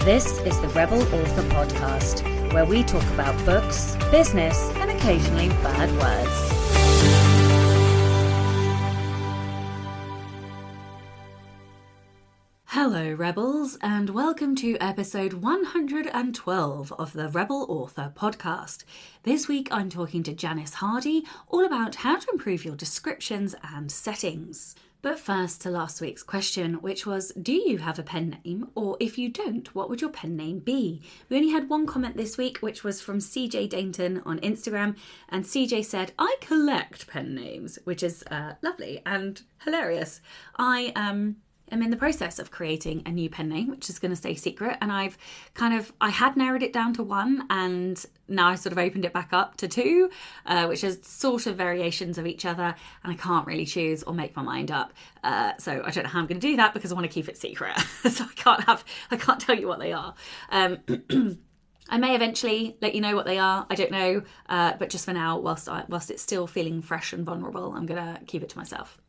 This is the Rebel Author Podcast, where we talk about books, business, and occasionally bad words. Hello, Rebels, and welcome to episode 112 of the Rebel Author Podcast. This week I'm talking to Janice Hardy all about how to improve your descriptions and settings. But first to last week's question, which was, do you have a pen name? Or if you don't, what would your pen name be? We only had one comment this week, which was from CJ Dainton on Instagram. And CJ said, I collect pen names, which is lovely and hilarious. I am in the process of creating a new pen name, which is going to stay secret. And I had narrowed it down to one, and now I sort of opened it back up to two, which is sort of variations of each other. And I can't really choose or make my mind up. So I don't know how I'm going to do that because I want to keep it secret. So I can't tell you what they are. I may eventually let you know what they are. I don't know. But just for now, whilst it's still feeling fresh and vulnerable, I'm going to keep it to myself.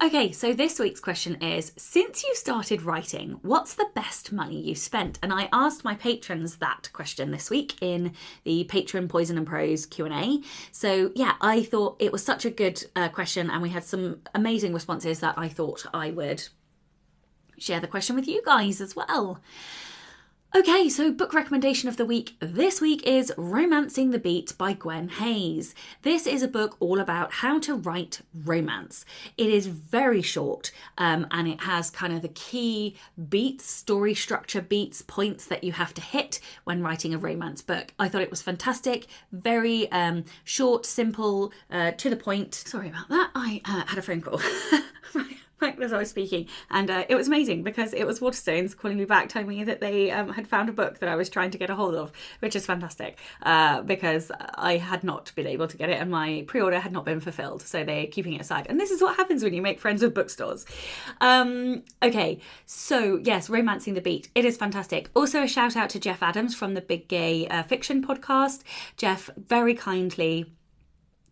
Okay, so this week's question is, since you started writing, what's the best money you spent? And I asked my patrons that question this week in the Patron Poison and Prose Q&A. So yeah, I thought it was such a good question, and we had some amazing responses that I thought I would share the question with you guys as well. Okay, so book recommendation of the week this week is Romancing the Beat by Gwen. This is a book all about how to write romance. It is very short and it has kind of the key beats, story structure beats, points that you have to hit when writing a romance book. I thought it was fantastic, very short, simple, to the point. Sorry about that, I had a phone call. Right as I was speaking, and it was amazing because it was Waterstones calling me back telling me that they had found a book that I was trying to get a hold of, which is fantastic because I had not been able to get it and my pre-order had not been fulfilled, so they're keeping it aside. And this is what happens when you make friends with bookstores. Okay, so yes, Romancing the Beat, it is fantastic. Also a shout out to Jeff Adams from the Big Gay Fiction podcast. Jeff very kindly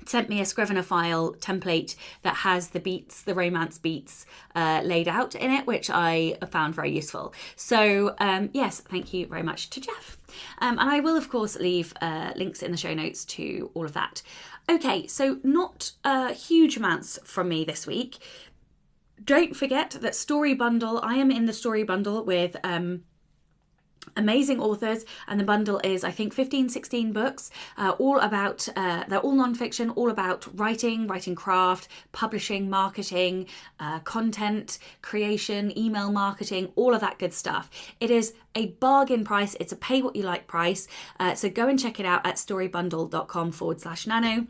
sent me a Scrivener file template that has the beats, the romance beats laid out in it, which I found very useful. So yes, thank you very much to Jeff. And I will, of course, leave links in the show notes to all of that. Okay, so not huge amounts from me this week. Don't forget that Story Bundle, I am in the Story Bundle with amazing authors, and the bundle is, I think, 16 books, all about, they're all non-fiction, all about writing craft, publishing, marketing, content creation, email marketing, all of that good stuff. It is a bargain price. It's a pay what you like price. So go and check it out at storybundle.com/nano.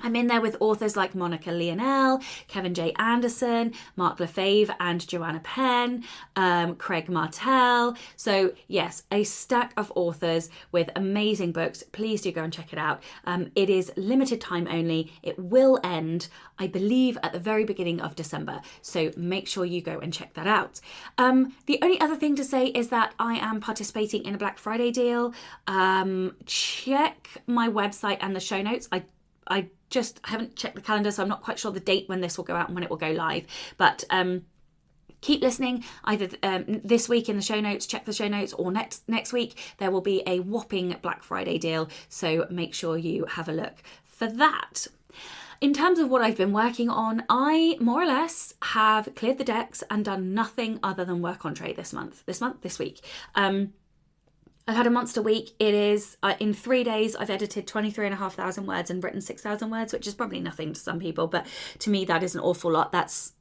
I'm in there with authors like Monica Leonel, Kevin J. Anderson, Mark Lefebvre and Joanna Penn, Craig Martell. So yes, a stack of authors with amazing books. Please do go and check it out. It is limited time only. It will end, I believe, at the very beginning of December. So make sure you go and check that out. The only other thing to say is that I am participating in a Black Friday deal. Check my website and the show notes. I just haven't checked the calendar, so I'm not quite sure the date when this will go out and when it will go live. But keep listening. Either this week in the show notes, check the show notes, or next week there will be a whopping Black Friday deal. So make sure you have a look for that. In terms of what I've been working on, I more or less have cleared the decks and done nothing other than work on trade this week. I've had a monster week. It is, in 3 days, I've edited 23,500 words and written 6,000 words, which is probably nothing to some people, but to me that is an awful lot. That's,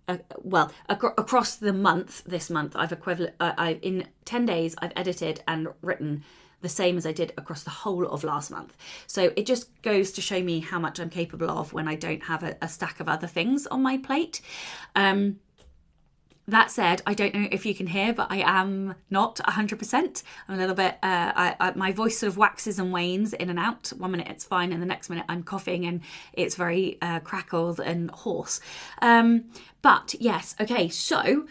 across the month, this month, in 10 days, I've edited and written the same as I did across the whole of last month. So it just goes to show me how much I'm capable of when I don't have a stack of other things on my plate. That said, I don't know if you can hear, but I am not 100%. I'm a little bit, my voice sort of waxes and wanes in and out. 1 minute it's fine, and the next minute I'm coughing and it's very crackled and hoarse. But yes, okay, so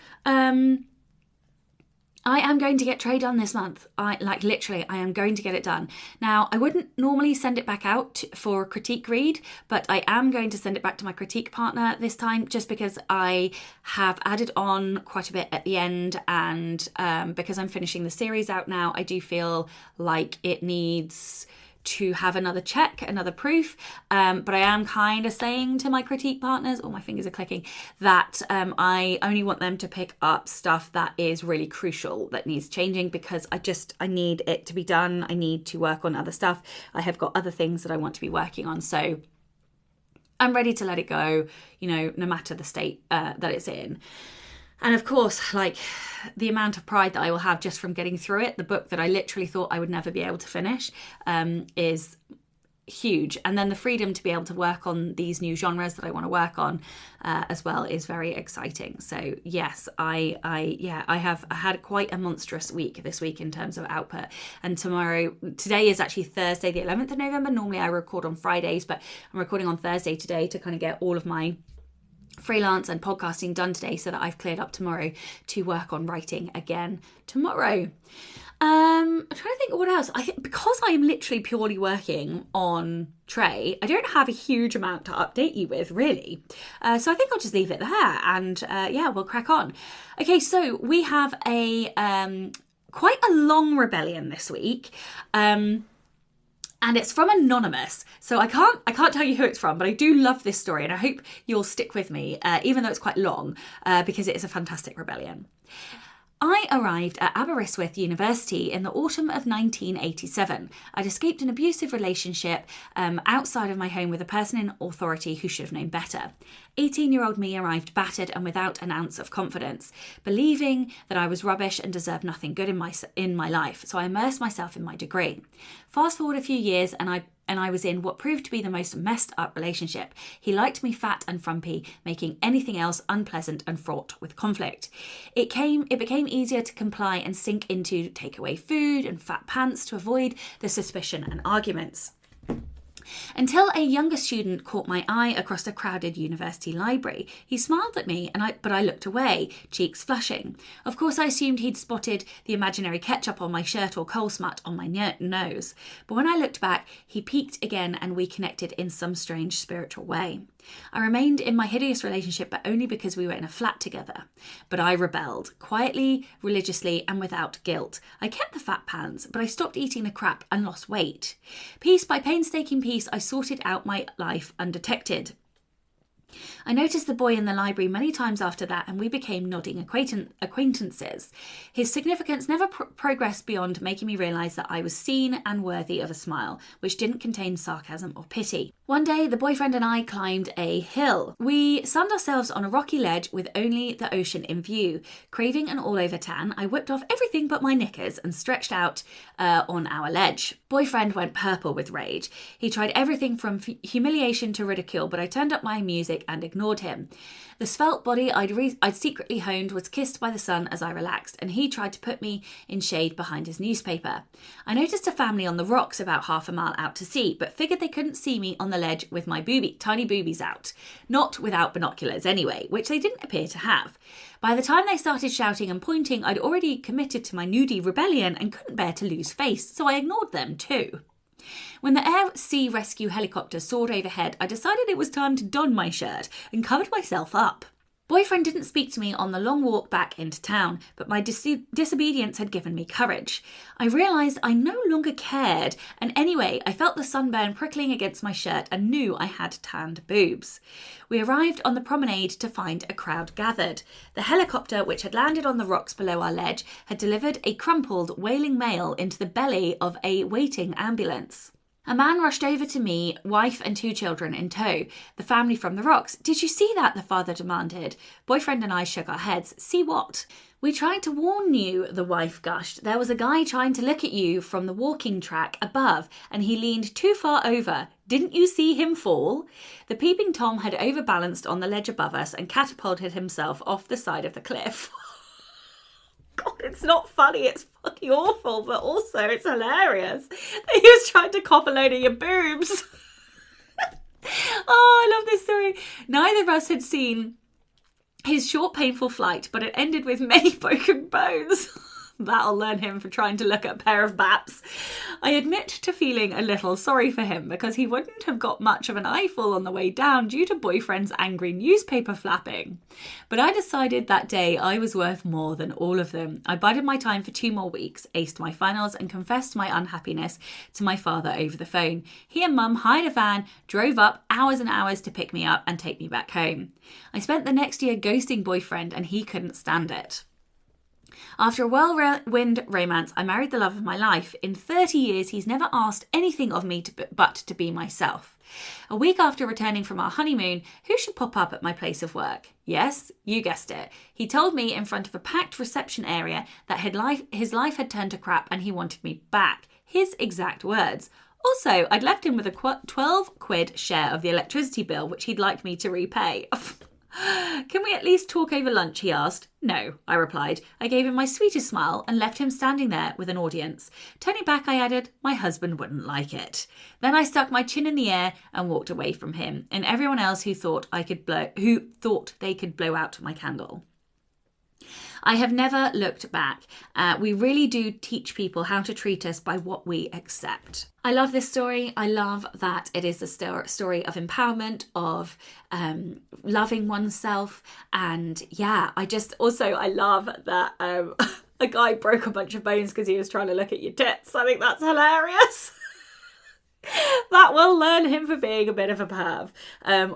I am going to get Trey done this month. I am going to get it done. Now, I wouldn't normally send it back out for a critique read, but I am going to send it back to my critique partner this time, just because I have added on quite a bit at the end, and because I'm finishing the series out now, I do feel like it needs to have another check, another proof, but I am kind of saying to my critique partners, my fingers are clicking, that I only want them to pick up stuff that is really crucial, that needs changing, because I need it to be done. I need to work on other stuff. I have got other things that I want to be working on, so I'm ready to let it go, no matter the state that it's in. And of course, like, the amount of pride that I will have just from getting through it, the book that I literally thought I would never be able to finish, is huge. And then the freedom to be able to work on these new genres that I want to work on as well is very exciting. So yes, I had quite a monstrous week this week in terms of output. And today is actually Thursday, the 11th of November. Normally I record on Fridays, but I'm recording on Thursday today to kind of get all of my freelance and podcasting done today, so that I've cleared up tomorrow to work on writing again tomorrow. I'm trying to think of what else. I think because I am literally purely working on Trey, I don't have a huge amount to update you with, really. So I think I'll just leave it there, and we'll crack on. Okay, so we have a quite a long rebellion this week. And it's from Anonymous. So I can't tell you who it's from, but I do love this story, and I hope you'll stick with me, even though it's quite long, because it is a fantastic rebellion. I arrived at Aberystwyth University in the autumn of 1987. I'd escaped an abusive relationship outside of my home with a person in authority who should have known better. 18-year-old me arrived battered and without an ounce of confidence, believing that I was rubbish and deserved nothing good in my life, so I immersed myself in my degree. Fast forward a few years and I was in what proved to be the most messed up relationship. He liked me fat and frumpy, making anything else unpleasant and fraught with conflict. It became easier to comply and sink into takeaway food and fat pants to avoid the suspicion and arguments. Until a younger student caught my eye across a crowded university library. He smiled at me, but I looked away, cheeks flushing. Of course, I assumed he'd spotted the imaginary ketchup on my shirt or coal smut on my nose. But when I looked back, he peeked again, and we connected in some strange spiritual way. I remained in my hideous relationship, but only because we were in a flat together. But I rebelled, quietly, religiously, and without guilt. I kept the fat pants, but I stopped eating the crap and lost weight. Piece by painstaking piece, I sorted out my life undetected. I noticed the boy in the library many times after that, and we became nodding acquaintances. His significance never progressed beyond making me realise that I was seen and worthy of a smile, which didn't contain sarcasm or pity. One day, the boyfriend and I climbed a hill. We sunned ourselves on a rocky ledge with only the ocean in view. Craving an all-over tan, I whipped off everything but my knickers and stretched out on our ledge. Boyfriend went purple with rage. He tried everything from humiliation to ridicule, but I turned up my music and ignored him. The svelte body I'd secretly honed was kissed by the sun as I relaxed, and he tried to put me in shade behind his newspaper. I noticed a family on the rocks about half a mile out to sea, but figured they couldn't see me on the ledge with my tiny boobies out. Not without binoculars anyway, which they didn't appear to have. By the time they started shouting and pointing, I'd already committed to my nudie rebellion and couldn't bear to lose face, so I ignored them too. When the air sea rescue helicopter soared overhead, I decided it was time to don my shirt and covered myself up. Boyfriend didn't speak to me on the long walk back into town, but my disobedience had given me courage. I realised I no longer cared, and anyway, I felt the sunburn prickling against my shirt and knew I had tanned boobs. We arrived on the promenade to find a crowd gathered. The helicopter, which had landed on the rocks below our ledge, had delivered a crumpled, wailing male into the belly of a waiting ambulance. A man rushed over to me, wife and 2 children in tow, the family from the rocks. "Did you see that?" the father demanded. Boyfriend and I shook our heads. "See what?" "We tried to warn you," the wife gushed. "There was a guy trying to look at you from the walking track above, and he leaned too far over. Didn't you see him fall?" The peeping Tom had overbalanced on the ledge above us and catapulted himself off the side of the cliff. God, it's not funny, it's fucking awful, but also it's hilarious. He was trying to cop a load of your boobs. Oh, I love this story. Neither of us had seen his short, painful flight, but it ended with many broken bones. That'll learn him for trying to look at a pair of baps. I admit to feeling a little sorry for him because he wouldn't have got much of an eyeful on the way down due to boyfriend's angry newspaper flapping. But I decided that day I was worth more than all of them. I bided my time for 2 more weeks, aced my finals and confessed my unhappiness to my father over the phone. He and Mum hired a van, drove up hours and hours to pick me up and take me back home. I spent the next year ghosting boyfriend and he couldn't stand it. After a whirlwind romance, I married the love of my life. In 30 years, he's never asked anything of me but to be myself. A week after returning from our honeymoon, who should pop up at my place of work? Yes, you guessed it. He told me in front of a packed reception area that his life had turned to crap and he wanted me back. His exact words. Also, I'd left him with a 12 quid share of the electricity bill, which he'd like me to repay. Can we at least talk over lunch, he asked. No, I replied. I gave him my sweetest smile and left him standing there with an audience. Turning back, I added, my husband wouldn't like it. Then I stuck my chin in the air and walked away from him and everyone else who thought they could blow out my candle. I have never looked back. We really do teach people how to treat us by what we accept. I love this story. I love that it is a story of empowerment, of loving oneself. And yeah, I love that a guy broke a bunch of bones because he was trying to look at your tits. I think that's hilarious. That will learn him for being a bit of a perv.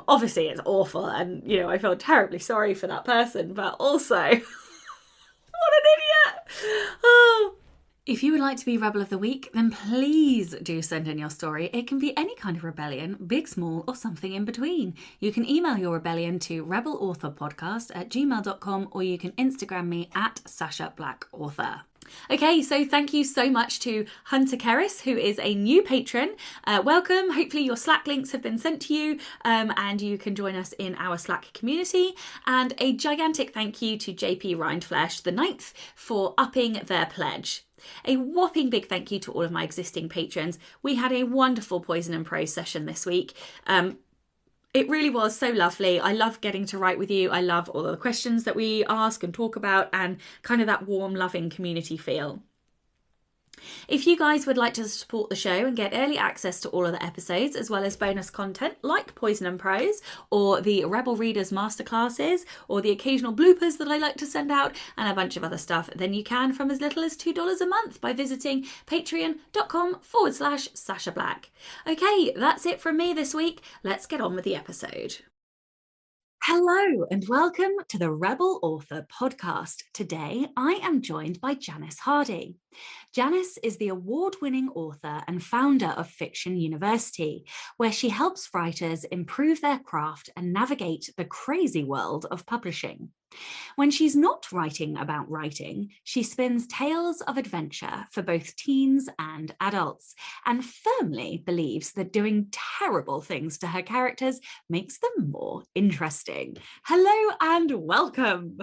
Obviously, it's awful. And, I feel terribly sorry for that person. But also... what an idiot! Oh. If you would like to be Rebel of the Week, then please do send in your story. It can be any kind of rebellion, big, small, or something in between. You can email your rebellion to rebelauthorpodcast@gmail.com or you can Instagram me at @SashaBlackAuthor. Okay, so thank you so much to Hunter Kerris, who is a new patron. Welcome. Hopefully your Slack links have been sent to you and you can join us in our Slack community. And a gigantic thank you to JP Rindflesh the 9th for upping their pledge. A whopping big thank you to all of my existing patrons. We had a wonderful Poison and Prose session this week. It really was so lovely. I love getting to write with you. I love all of the questions that we ask and talk about and kind of that warm, loving community feel. If you guys would like to support the show and get early access to all of the episodes, as well as bonus content like Poison and Prose, or the Rebel Readers Masterclasses, or the occasional bloopers that I like to send out, and a bunch of other stuff, then you can from as little as $2 a month by visiting patreon.com/Sasha Black. Okay, that's it from me this week. Let's get on with the episode. Hello and welcome to the Rebel Author podcast. Today I am joined by Janice Hardy. Janice is the award-winning author and founder of Fiction University, where she helps writers improve their craft and navigate the crazy world of publishing. When she's not writing about writing, she spins tales of adventure for both teens and adults, and firmly believes that doing terrible things to her characters makes them more interesting. Hello and welcome.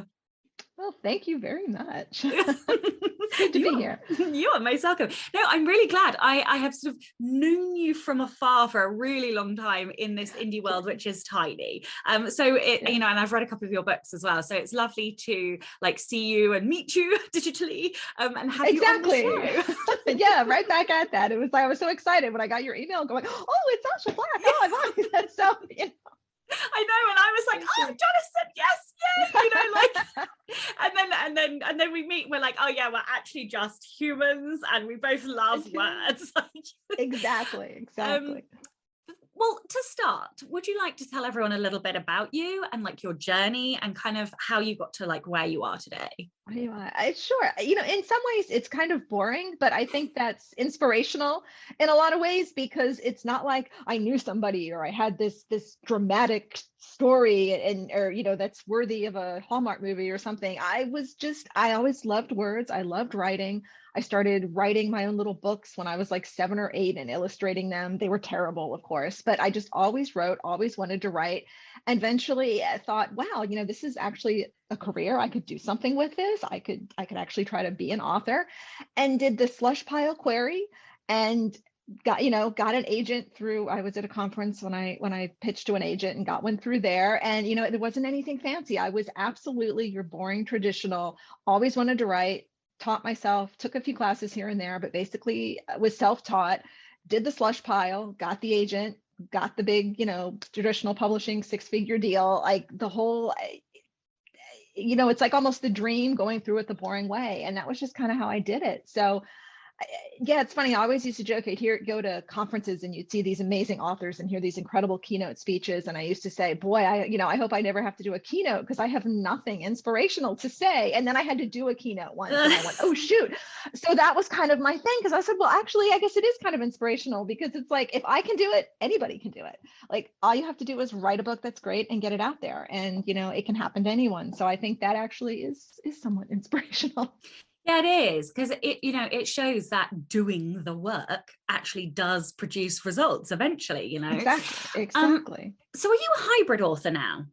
Well, thank you very much. Good to be here. You are most welcome. No, I'm really glad. I have sort of known you from afar for a really long time in this indie world, which is tiny. And I've read a couple of your books as well. So it's lovely to see you and meet you digitally and have you on the show. Yeah, right back at that. I was so excited when I got your email going, oh, it's Sasha Black. Oh, I'm on that. So, I know, and I was like, oh, Janice said yes, and then we meet and we're like, oh yeah, we're actually just humans and we both love words. Exactly. Well, to start, would you like to tell everyone a little bit about you and your journey and kind of how you got to where you are today? Sure. In some ways it's kind of boring, but I think that's inspirational in a lot of ways because it's not like I knew somebody or I had this dramatic story or that's worthy of a Hallmark movie or something. I always loved words. I loved writing. I started writing my own little books when I was 7 or 8 and illustrating them. They were terrible, of course, but I just always wrote, always wanted to write. And eventually I thought, wow, this is actually a career. I could do something with this. I could actually try to be an author, and did the slush pile query and got an agent through. I was at a conference when I pitched to an agent and got one through there. And, there wasn't anything fancy. I was absolutely your boring traditional, always wanted to write, taught myself, took a few classes here and there, but basically was self-taught, did the slush pile, got the agent, got the big, traditional publishing 6-figure deal, like the whole, it's like almost the dream going through it the boring way. And that was just kind of how I did it. So yeah, it's funny. I always used to joke, I'd go to conferences and you'd see these amazing authors and hear these incredible keynote speeches. And I used to say, boy, I hope I never have to do a keynote because I have nothing inspirational to say. And then I had to do a keynote once and I went, oh, shoot. So that was kind of my thing. Because I said, well, actually, I guess it is kind of inspirational because it's like, if I can do it, anybody can do it. Like all you have to do is write a book that's great and get it out there. And, it can happen to anyone. So I think that actually is somewhat inspirational. Yeah, it is, because it shows that doing the work actually does produce results eventually, Exactly. So are you a hybrid author now?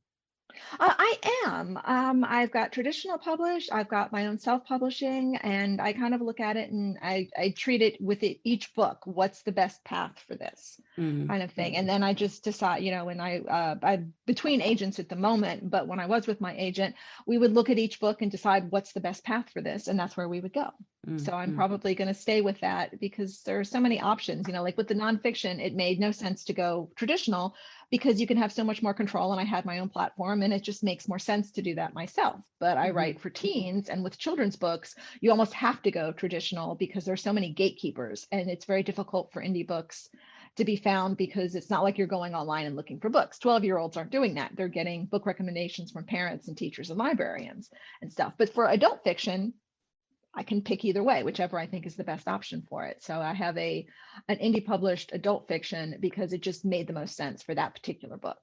I am. I've got traditional published, I've got my own self-publishing, and I kind of look at it and I treat it with each book. What's the best path for this kind of thing? And then I just decide, when I'm between agents at the moment, but when I was with my agent, we would look at each book and decide what's the best path for this, and that's where we would go. So I'm probably going to stay with that because there are so many options, like with the nonfiction, it made no sense to go traditional because you can have so much more control. And I had my own platform and it just makes more sense to do that myself. But I write for teens, and with children's books, you almost have to go traditional because there's so many gatekeepers and it's very difficult for indie books to be found because it's not like you're going online and looking for books. 12-year-olds aren't doing that. They're getting book recommendations from parents and teachers and librarians and stuff. But for adult fiction, I can pick either way, whichever I think is the best option for it. So I have an indie published adult fiction because it just made the most sense for that particular book.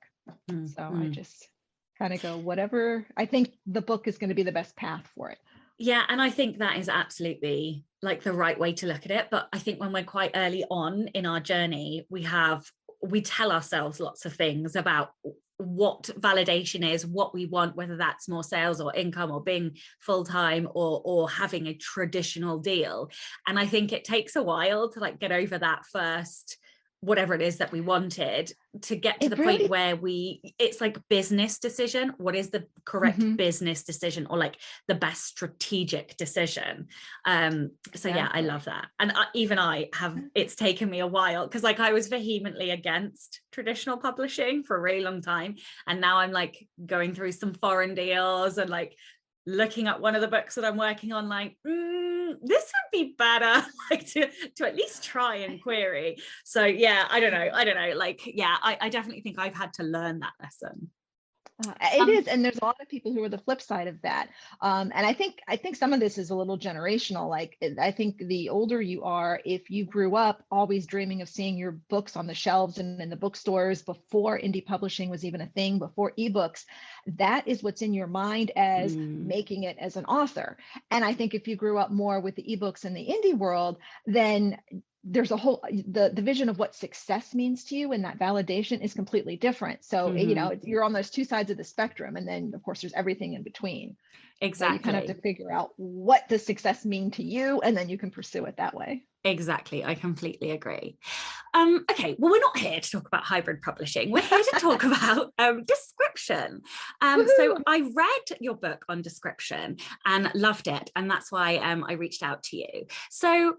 So I just kind of go, whatever I think the book is going to be the best path for it. Yeah, and I think that is absolutely like the right way to look at it. But I think when we're quite early on in our journey, we tell ourselves lots of things about what validation is, what we want, whether that's more sales or income or being full-time or having a traditional deal. And I think it takes a while to like get over that first whatever it is that we wanted to get to the point where it's like business decision. What is the correct business decision or like the best strategic decision? So yeah, I love that. And it's taken me a while because like I was vehemently against traditional publishing for a really long time. And now I'm like going through some foreign deals and like looking at one of the books that I'm working on, like, this would be better, like to at least try and query. So yeah, I don't know. Like, yeah, I definitely think I've had to learn that lesson. It is, and there's a lot of people who are the flip side of that. And I think some of this is a little generational. Like, I think the older you are, if you grew up always dreaming of seeing your books on the shelves and in the bookstores before indie publishing was even a thing, before ebooks, that is what's in your mind as making it as an author. And I think if you grew up more with the ebooks in the indie world, then there's a whole, the vision of what success means to you and that validation is completely different. So, you're on those two sides of the spectrum. And then of course there's everything in between. Exactly. So you kind of have to figure out what does success mean to you, and then you can pursue it that way. Exactly. I completely agree. Okay, well, we're not here to talk about hybrid publishing. We're here to talk about description. So I read your book on description and loved it. And that's why I reached out to you. So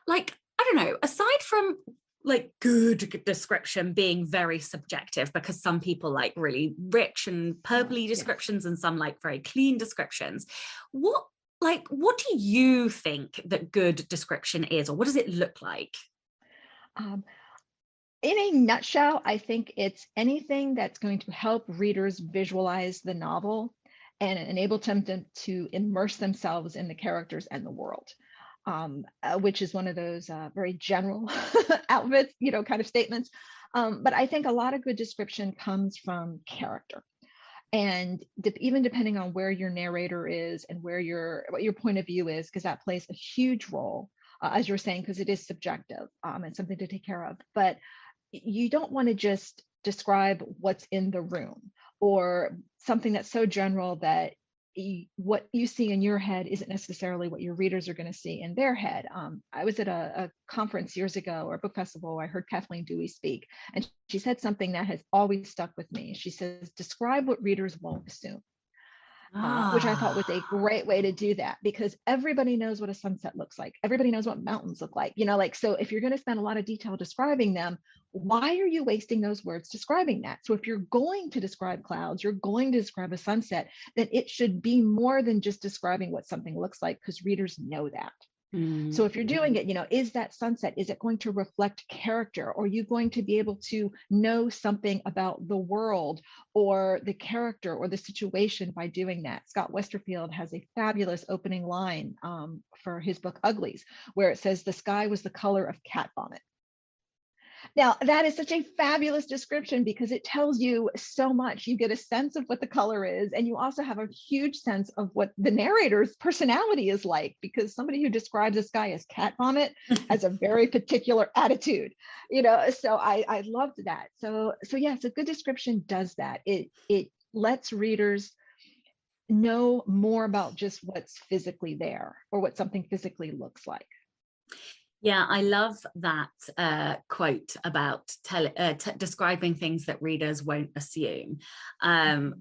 like, I don't know, aside from like good description being very subjective, because some people like really rich and purpley descriptions and some like very clean descriptions, what do you think that good description is, or what does it look like? In a nutshell, I think it's anything that's going to help readers visualize the novel and enable them to immerse themselves in the characters and the world. Which is one of those very general outfits, kind of statements. But I think a lot of good description comes from character. And even depending on where your narrator is and what your point of view is, because that plays a huge role, as you were saying, because it is subjective and something to take care of. But you don't want to just describe what's in the room or something that's so general that what you see in your head isn't necessarily what your readers are going to see in their head. I was at a conference years ago, or a book festival, I heard Kathleen Dewey speak, and she said something that has always stuck with me. She says, describe what readers won't assume. which I thought was a Ah. great way to do that, because everybody knows what a sunset looks like. Everybody knows what mountains look like, like, so if you're going to spend a lot of detail describing them, why are you wasting those words describing that? So if you're going to describe clouds, you're going to describe a sunset, then it should be more than just describing what something looks like, because readers know that. So if you're doing it, is that sunset, is it going to reflect character? Or are you going to be able to know something about the world or the character or the situation by doing that? Scott Westerfield has a fabulous opening line for his book Uglies, where it says the sky was the color of cat vomit. Now, that is such a fabulous description because it tells you so much. You get a sense of what the color is, and you also have a huge sense of what the narrator's personality is like, because somebody who describes a sky as cat vomit has a very particular attitude, so I loved that. So yes, a good description does that. It lets readers know more about just what's physically there or what something physically looks like. Yeah, I love that quote about describing things that readers won't assume. I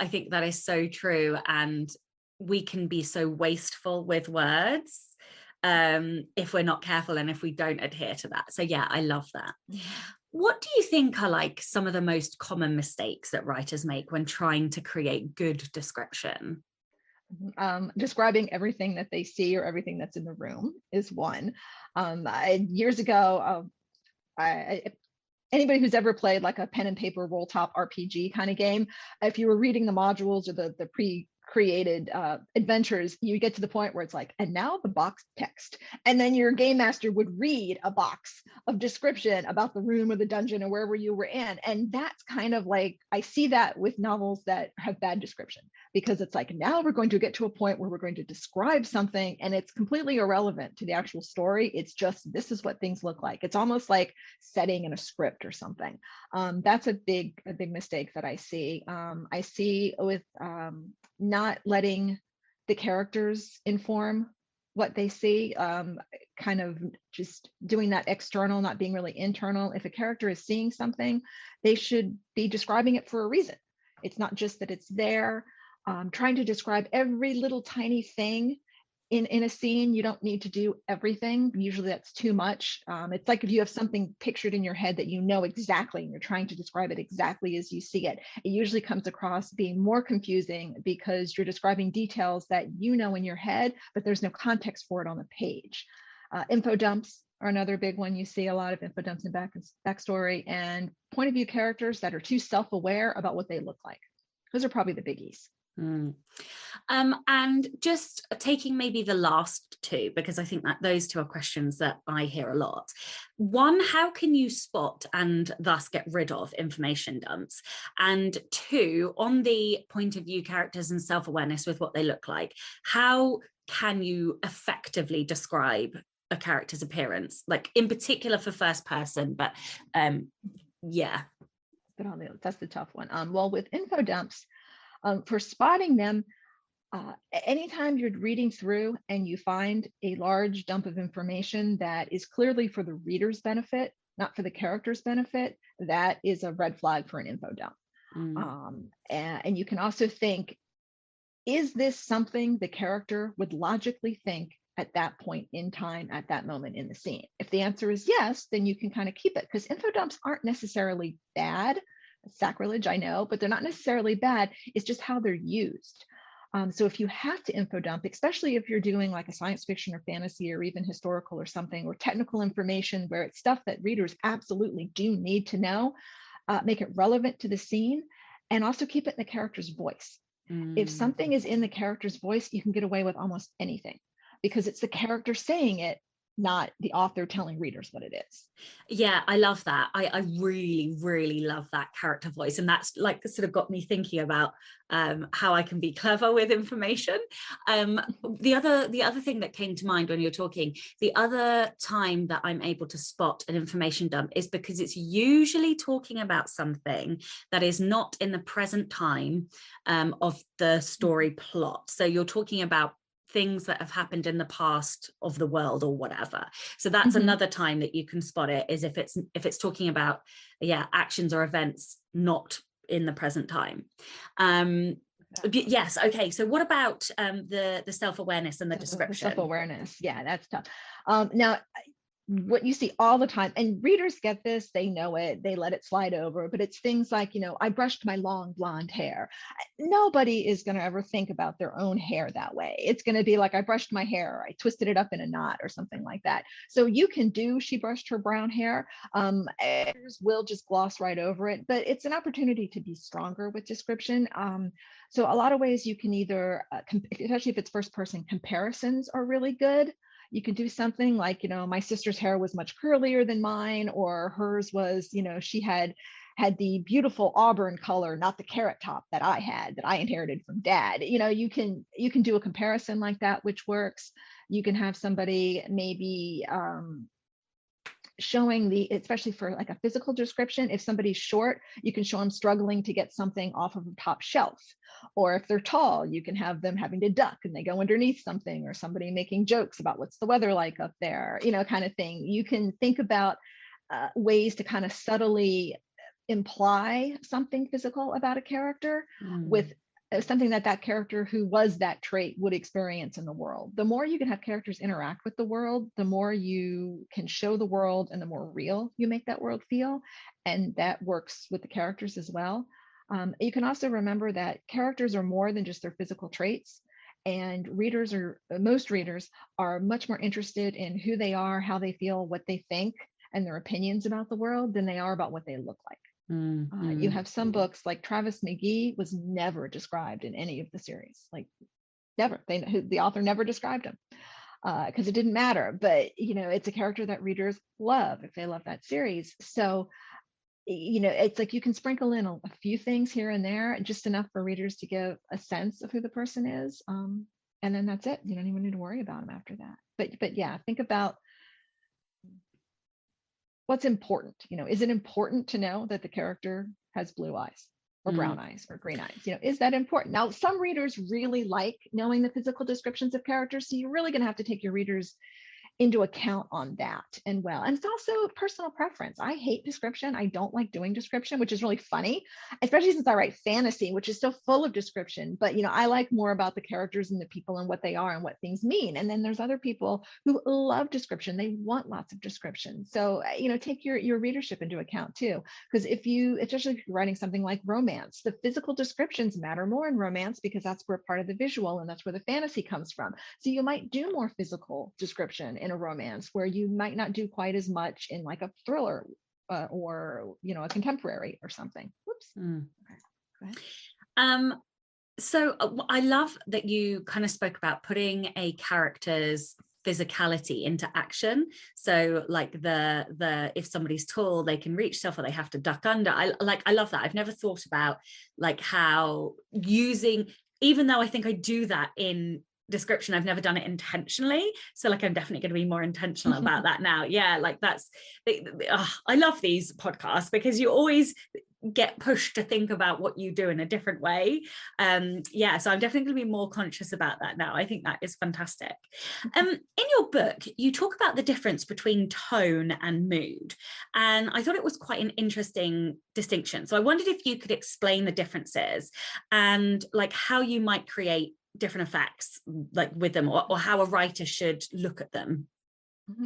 think that is so true, and we can be so wasteful with words if we're not careful and if we don't adhere to that. So yeah, I love that. What do you think are like some of the most common mistakes that writers make when trying to create good description? Describing everything that they see or everything that's in the room is one. Years ago, anybody who's ever played like a pen and paper roll top RPG kind of game, if you were reading the modules or the pre-created adventures, you get to the point where it's like, and now the box text, and then your game master would read a box of description about the room or the dungeon or wherever you were in. And that's kind of like, I see that with novels that have bad description, because it's like, now we're going to get to a point where we're going to describe something and it's completely irrelevant to the actual story. It's just, this is what things look like. It's almost like setting in a script or something. That's a big mistake that I see. I see with not letting the characters inform what they see, kind of just doing that external, not being really internal. If a character is seeing something, they should be describing it for a reason. It's not just that it's there. Trying to describe every little tiny thing in a scene. You don't need to do everything. Usually that's too much. It's like if you have something pictured in your head that you know exactly and you're trying to describe it exactly as you see it, it usually comes across being more confusing because you're describing details that you know in your head, but there's no context for it on the page. Info dumps are another big one. You see a lot of info dumps and backstory, and point of view characters that are too self-aware about what they look like. Those are probably the biggies. And just taking maybe the last two, because I think that those two are questions that I hear a lot. One, how can you spot and thus get rid of information dumps? And two, on the point of view characters and self-awareness with what they look like, how can you effectively describe a character's appearance, like in particular for first person, but yeah. That's the tough one. Well, with info dumps, for spotting them, anytime you're reading through and you find a large dump of information that is clearly for the reader's benefit, not for the character's benefit, that is a red flag for an info dump. And you can also think, is this something the character would logically think at that point in time, at that moment in the scene? If the answer is yes, then you can kind of keep it, because info dumps aren't necessarily bad. Sacrilege, I know, but they're not necessarily bad. It's just how they're used. So if you have to info dump, especially if you're doing like a science fiction or fantasy or even historical or something, or technical information where it's stuff that readers absolutely do need to know, make it relevant to the scene, and also keep it in the character's voice. If something is in the character's voice, you can get away with almost anything because it's the character saying it, not the author telling readers what it is. Yeah, I love that. I really, really love that character voice. And that's like sort of got me thinking about how I can be clever with information. The other thing that came to mind when you're talking, the other time that I'm able to spot an information dump is because it's usually talking about something that is not in the present time of the story plot. So you're talking about things that have happened in the past of the world or whatever. So that's another time that you can spot it, is if it's talking about actions or events not in the present time. Yes. Okay. So what about the self-awareness and the description? The self-awareness. Yeah, that's tough. Now, what you see all the time, and readers get this, they know it, they let it slide over, but it's things like, I brushed my long blonde hair. Nobody is going to ever think about their own hair that way. It's going to be like, I brushed my hair, I twisted it up in a knot or something like that. So you can do, she brushed her brown hair. Editors will just gloss right over it, but it's an opportunity to be stronger with description. So a lot of ways you can either, especially if it's first person, comparisons are really good. You can do something like, my sister's hair was much curlier than mine, or hers was, she had the beautiful auburn color, not the carrot top that I inherited from dad. You can do a comparison like that, which works. You can have somebody maybe showing especially for like a physical description, if somebody's short, you can show them struggling to get something off of the top shelf. Or if they're tall, you can have them having to duck and they go underneath something, or somebody making jokes about what's the weather like up there, kind of thing. You can think about ways to kind of subtly imply something physical about a character with something that character who was that trait would experience in the world. The more you can have characters interact with the world, the more you can show the world and the more real you make that world feel. And that works with the characters as well. You can also remember that characters are more than just their physical traits. And most readers are much more interested in who they are, how they feel, what they think, and their opinions about the world than they are about what they look like. You have some books like Travis McGee was never described in any of the series, like never. The author never described him because it didn't matter. But it's a character that readers love if they love that series. So it's like you can sprinkle in a few things here and there, just enough for readers to give a sense of who the person is, and then that's it. You don't even need to worry about them after that. But yeah, think about what's important. Is it important to know that the character has blue eyes or brown eyes or green eyes? Is that important? Now, some readers really like knowing the physical descriptions of characters, so you're really going to have to take your readers into account on that. And it's also personal preference. I hate description. I don't like doing description, which is really funny, especially since I write fantasy, which is so full of description. But I like more about the characters and the people and what they are and what things mean. And then there's other people who love description. They want lots of description. So take your readership into account too, because especially if you're writing something like romance, the physical descriptions matter more in romance because that's where part of the visual and that's where the fantasy comes from. So you might do more physical description in a romance where you might not do quite as much in like a thriller or a contemporary or something. Whoops. Okay. Go ahead. So I love that you kind of spoke about putting a character's physicality into action. So like the if somebody's tall, they can reach stuff or they have to duck under. I love that. I've never thought about like how using, even though I think I do that in description, I've never done it intentionally, so like I'm definitely going to be more intentional about that now. Yeah, like that's I love these podcasts because you always get pushed to think about what you do in a different way. So I'm definitely going to be more conscious about that now. I think that is fantastic. In your book you talk about the difference between tone and mood, and I thought it was quite an interesting distinction. So I wondered if you could explain the differences and like how you might create different effects like with them, or how a writer should look at them.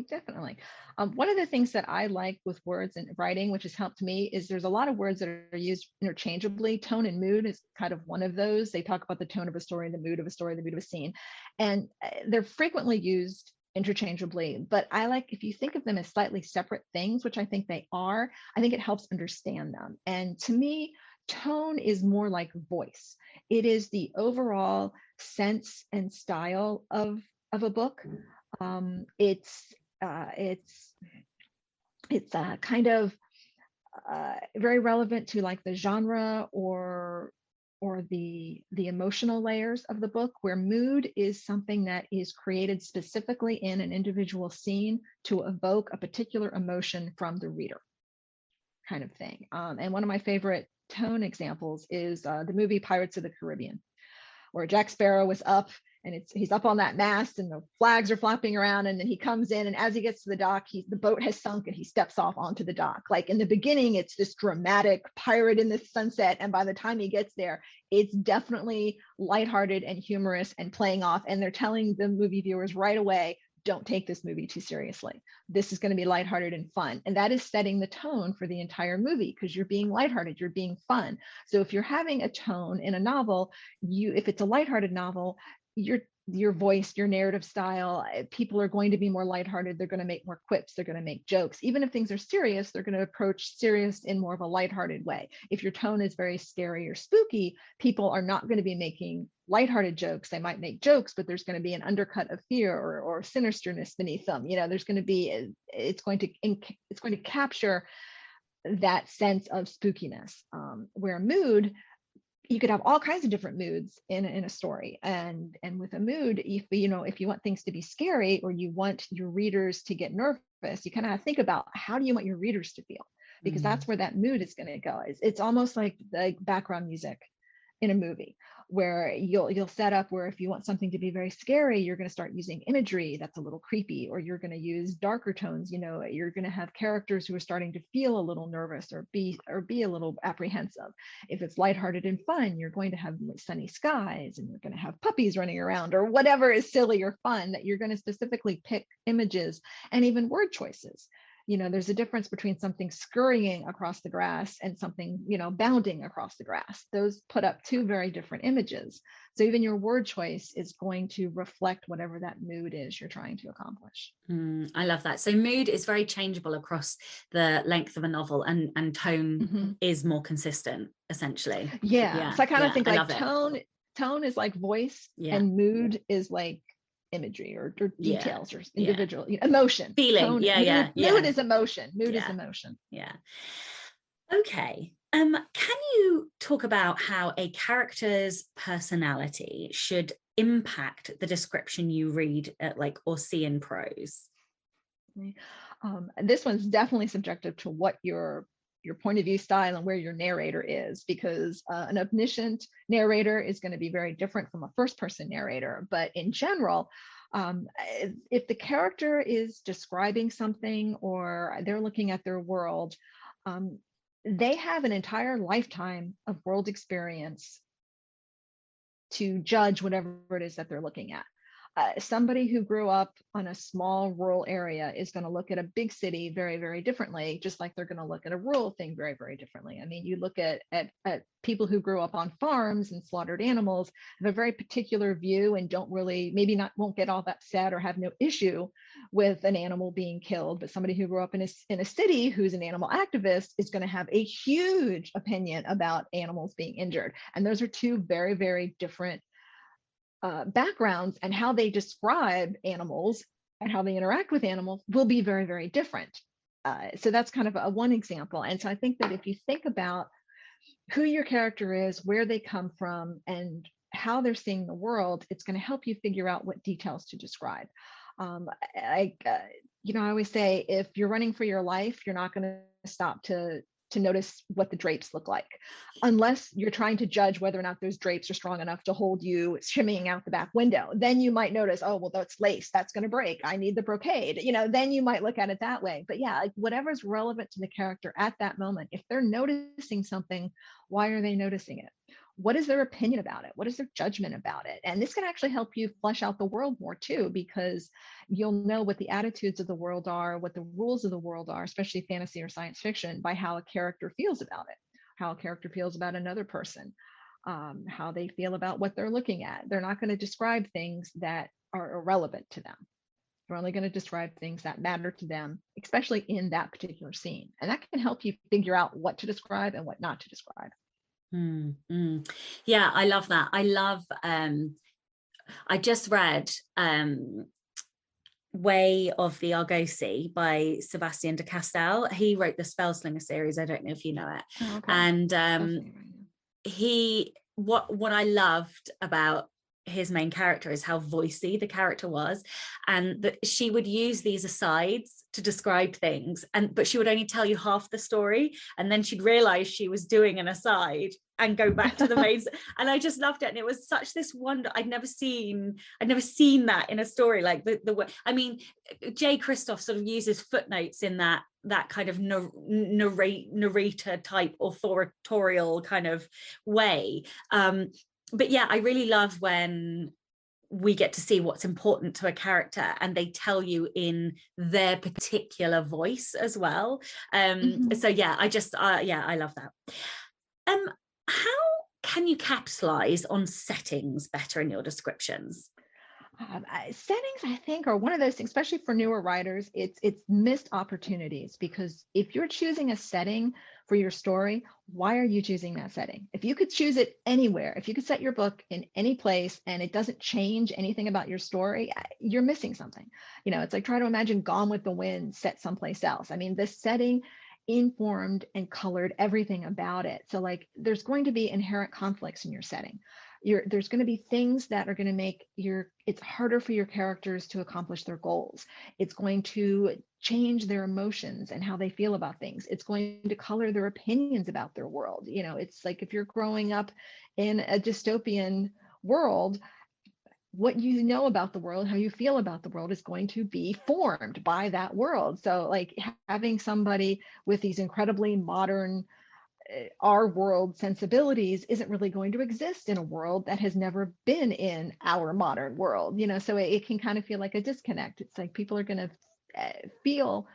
Definitely. One of the things that I like with words and writing, which has helped me, is there's a lot of words that are used interchangeably. Tone and mood is kind of one of those. They talk about the tone of a story, the mood of a story, the mood of a scene, and they're frequently used interchangeably. But I like, if you think of them as slightly separate things, which I think they are, I think it helps understand them. And to me, tone is more like voice. It is the overall sense and style of a book. It's kind of very relevant to like the genre or the emotional layers of the book, where mood is something that is created specifically in an individual scene to evoke a particular emotion from the reader, kind of thing. And one of my favorite tone examples is the movie Pirates of the Caribbean, where Jack Sparrow was up and he's up on that mast and the flags are flapping around, and then he comes in, and as he gets to the dock, the boat has sunk and he steps off onto the dock. Like in the beginning, it's this dramatic pirate in the sunset, and by the time he gets there, it's definitely lighthearted and humorous and playing off, and they're telling the movie viewers right away, don't take this movie too seriously. This is going to be lighthearted and fun. And that is setting the tone for the entire movie, because you're being lighthearted, you're being fun. So if you're having a tone in a novel, if it's a lighthearted novel, your voice, your narrative style, people are going to be more lighthearted. They're going to make more quips. They're going to make jokes. Even if things are serious, they're going to approach serious in more of a lighthearted way. If your tone is very scary or spooky, people are not going to be making lighthearted jokes. They might make jokes, but there's going to be an undercut of fear or sinisterness beneath them. There's going to be, it's going to capture that sense of spookiness. Where mood, you could have all kinds of different moods in a story, and with a mood, if you want things to be scary, or you want your readers to get nervous, you kind of think about, how do you want your readers to feel, because that's where that mood is going to go. It's almost like background music in a movie, where you'll set up where if you want something to be very scary, you're going to start using imagery that's a little creepy, or you're going to use darker tones. You're going to have characters who are starting to feel a little nervous or be a little apprehensive. If it's lighthearted and fun, you're going to have sunny skies, and you're going to have puppies running around, or whatever is silly or fun, that you're going to specifically pick images and even word choices. There's a difference between something scurrying across the grass and something, bounding across the grass. Those put up two very different images. So even your word choice is going to reflect whatever that mood is you're trying to accomplish. I love that. So mood is very changeable across the length of a novel, and tone is more consistent, essentially. Yeah. So I kind of think like tone is like voice, and mood is like imagery or details or individual emotion, feeling. Tone, mood is emotion. Mood is emotion. Okay. Can you talk about how a character's personality should impact the description you read or see in prose? This one's definitely subjective to what your point of view style and where your narrator is, because an omniscient narrator is going to be very different from a first person narrator. But in general, if the character is describing something or they're looking at their world, they have an entire lifetime of world experience to judge whatever it is that they're looking at. Somebody who grew up on a small rural area is going to look at a big city very, very differently, just like they're going to look at a rural thing very, very differently. I mean, you look at people who grew up on farms and slaughtered animals, have a very particular view and won't get all that sad or have no issue with an animal being killed. But somebody who grew up in a city who's an animal activist is going to have a huge opinion about animals being injured. And those are two very, very different backgrounds, and how they describe animals and how they interact with animals will be very, very different. So that's kind of one example. And so I think that if you think about who your character is, where they come from, and how they're seeing the world, it's going to help you figure out what details to describe. I always say, if you're running for your life, you're not going to stop to notice what the drapes look like, unless you're trying to judge whether or not those drapes are strong enough to hold you shimmying out the back window. Then you might notice, oh, well, that's lace, that's going to break, I need the brocade. Then you might look at it that way. But yeah, like whatever's relevant to the character at that moment, if they're noticing something, why are they noticing it? What is their opinion about it? What is their judgment about it? And this can actually help you flesh out the world more too, because you'll know what the attitudes of the world are, what the rules of the world are, especially fantasy or science fiction, by how a character feels about it, how a character feels about another person, how they feel about what they're looking at. They're not going to describe things that are irrelevant to them. They're only going to describe things that matter to them, especially in that particular scene. And that can help you figure out what to describe and what not to describe. Yeah, I love that. I just read Way of the Argosy by Sebastian de Castell. He wrote the Spellslinger series. I don't know if you know it. Oh, okay. And what I loved about his main character is how voicey the character was, and that she would use these asides to describe things, but she would only tell you half the story, and then she'd realize she was doing an aside and go back to the main. And I just loved it, and it was such this wonder. I'd never seen that in a story, like the way, I mean, J. Christoph sort of uses footnotes in that kind of narrator type authorial kind of way, but yeah, I really love when we get to see what's important to a character and they tell you in their particular voice as well. So yeah, I love that. How can you capitalize on settings better in your descriptions? Settings, I think, are one of those things, especially for newer writers. It's missed opportunities, because if you're choosing a setting for your story, why are you choosing that setting? If you could choose it anywhere, if you could set your book in any place and it doesn't change anything about your story, you're missing something. You know, it's like try to imagine Gone with the Wind set someplace else. I mean, the setting informed and colored everything about it. So like there's going to be inherent conflicts in your setting. There's going to be things that are going to make it's harder for your characters to accomplish their goals. It's going to change their emotions and how they feel about things. It's going to color their opinions about their world. You know, it's like if you're growing up in a dystopian world, what you know about the world, how you feel about the world is going to be formed by that world. So like having somebody with these incredibly modern our world sensibilities isn't really going to exist in a world that has never been in our modern world, you know, so it can kind of feel like a disconnect. It's like people are going to feel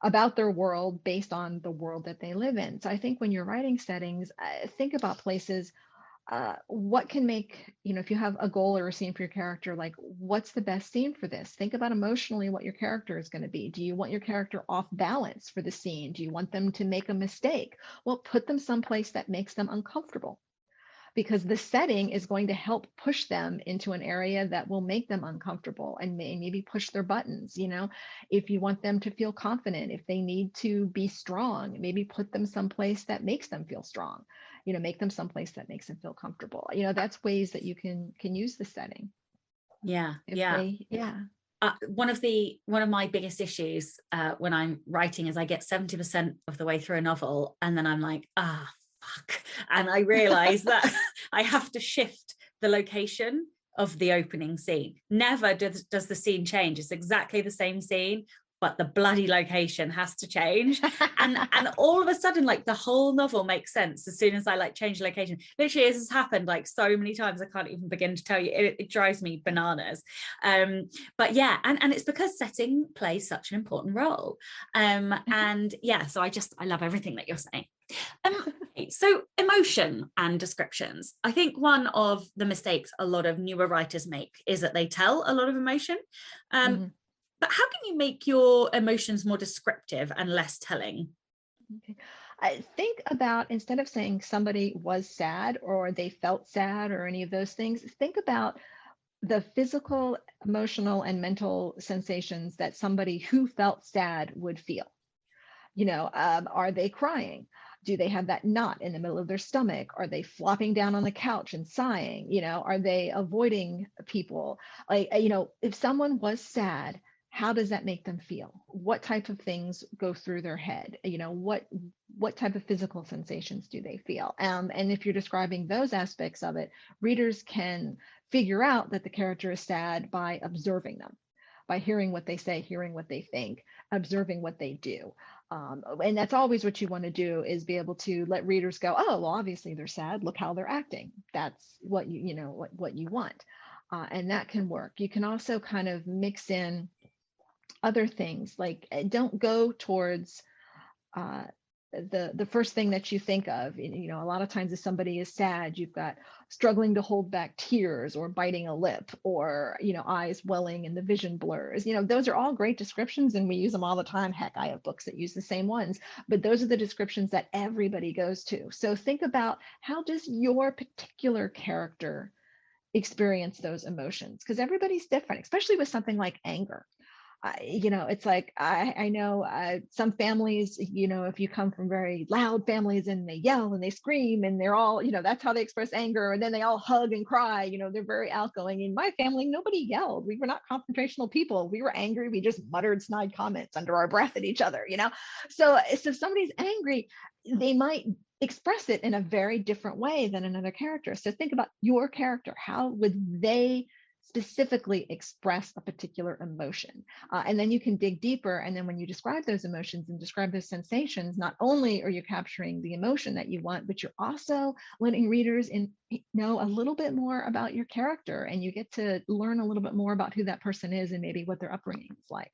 about their world based on the world that they live in. So I think when you're writing settings, think about places. What can make, you know, if you have a goal or a scene for your character, like what's the best scene for this? Think about emotionally what your character is going to be. Do you want your character off balance for the scene? Do you want them to make a mistake? Well, put them someplace that makes them uncomfortable, because the setting is going to help push them into an area that will make them uncomfortable and maybe push their buttons. You know, if you want them to feel confident, if they need to be strong, maybe put them someplace that makes them feel strong. You know, make them someplace that makes them feel comfortable. You know, that's ways that you can use the setting. Yeah. One of my biggest issues when I'm writing is I get 70% of the way through a novel and then I'm like, fuck, and I realize that I have to shift the location of the opening scene. Never does the scene change. It's exactly the same scene, but the bloody location has to change. and all of a sudden, like the whole novel makes sense as soon as I like change the location. Literally, this has happened like so many times I can't even begin to tell you. It drives me bananas. But yeah, and it's because setting plays such an important role. And yeah, so I love everything that you're saying. So emotion and descriptions. I think one of the mistakes a lot of newer writers make is that they tell a lot of emotion. But how can you make your emotions more descriptive and less telling? Okay. I think about, instead of saying somebody was sad or they felt sad or any of those things, think about the physical, emotional, and mental sensations that somebody who felt sad would feel. You know, are they crying? Do they have that knot in the middle of their stomach? Are they flopping down on the couch and sighing? You know, are they avoiding people? Like, you know, if someone was sad, how does that make them feel? What type of things go through their head? You know, what type of physical sensations do they feel? And if you're describing those aspects of it, readers can figure out that the character is sad by observing them, by hearing what they say, hearing what they think, observing what they do. And that's always what you want to do, is be able to let readers go, oh, well, obviously they're sad. Look how they're acting. That's what you know, what you want. And that can work. You can also kind of mix in other things, like don't go towards the first thing that you think of. You know, a lot of times if somebody is sad, you've got struggling to hold back tears or biting a lip or, you know, eyes welling and the vision blurs. You know, those are all great descriptions and we use them all the time. Heck, I have books that use the same ones, but those are the descriptions that everybody goes to. So think about, how does your particular character experience those emotions? Because everybody's different, especially with something like anger. It's like I know some families, if you come from very loud families and they yell and they scream and they're all, that's how they express anger, and then they all hug and cry, they're very outgoing. In my family, nobody yelled. We were not confrontational people. We were angry. We just muttered snide comments under our breath at each other. So if somebody's angry, they might express it in a very different way than another character. So think about your character. How would they specifically express a particular emotion? And then you can dig deeper. And then when you describe those emotions and describe those sensations, not only are you capturing the emotion that you want, but you're also letting readers know a little bit more about your character, and you get to learn a little bit more about who that person is and maybe what their upbringing is like.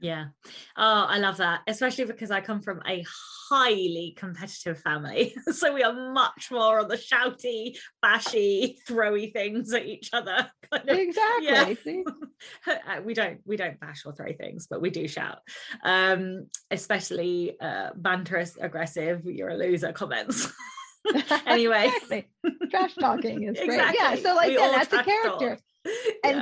Yeah. Oh, I love that, especially because I come from a highly competitive family. So we are much more on the shouty, bashy, throwy things at each other. Exactly. Yeah. we don't bash or throw things, but we do shout. Especially banterous, aggressive, you're a loser comments. Anyway. Exactly. Trash talking is great. Exactly. Yeah. So that's a character. And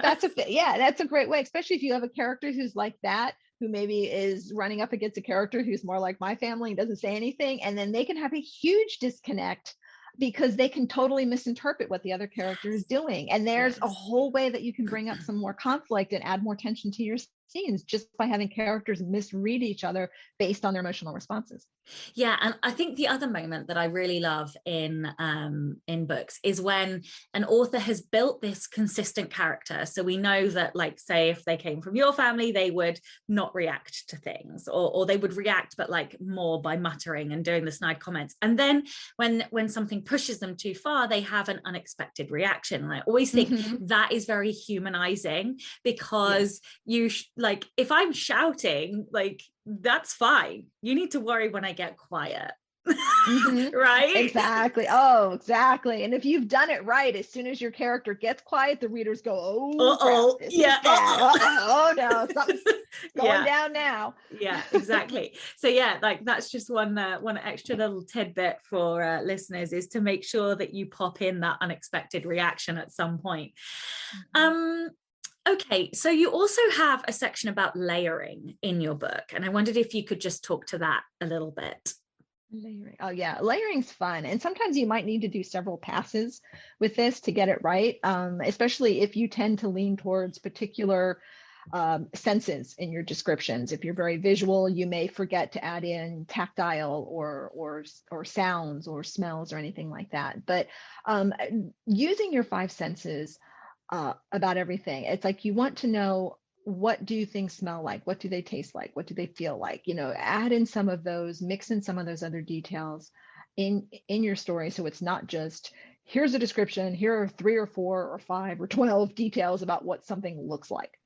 Yeah. that's a great way, especially if you have a character who's like that, who maybe is running up against a character who's more like my family and doesn't say anything, and then they can have a huge disconnect because they can totally misinterpret what the other character is doing. And there's a whole way that you can bring up some more conflict and add more tension to your scenes just by having characters misread each other based on their emotional responses. Yeah, and I think the other moment that I really love in books is when an author has built this consistent character. So we know that, like, say if they came from your family, they would not react to things, or they would react, but like more by muttering and doing the snide comments. And then when something pushes them too far, they have an unexpected reaction. And I always think that is very humanizing, because like, if I'm shouting, like, that's fine. You need to worry when I get quiet. Right? Exactly. Oh, exactly. And if you've done it right, as soon as your character gets quiet, the readers go, oh, crap, this is bad. Oh no, something's going down now. Yeah, exactly. So yeah, like, that's just one extra little tidbit for listeners, is to make sure that you pop in that unexpected reaction at some point. Okay, so you also have a section about layering in your book, and I wondered if you could just talk to that a little bit. Layering. Oh yeah, layering's fun, and sometimes you might need to do several passes with this to get it right, especially if you tend to lean towards particular senses in your descriptions. If you're very visual, you may forget to add in tactile or sounds or smells or anything like that. But using your five senses about everything. It's like you want to know, what do things smell like? What do they taste like? What do they feel like? Add in some of those, mix in some of those other details in your story. So it's not just, here's a description, here are 3 or 4 or 5 or 12 details about what something looks like.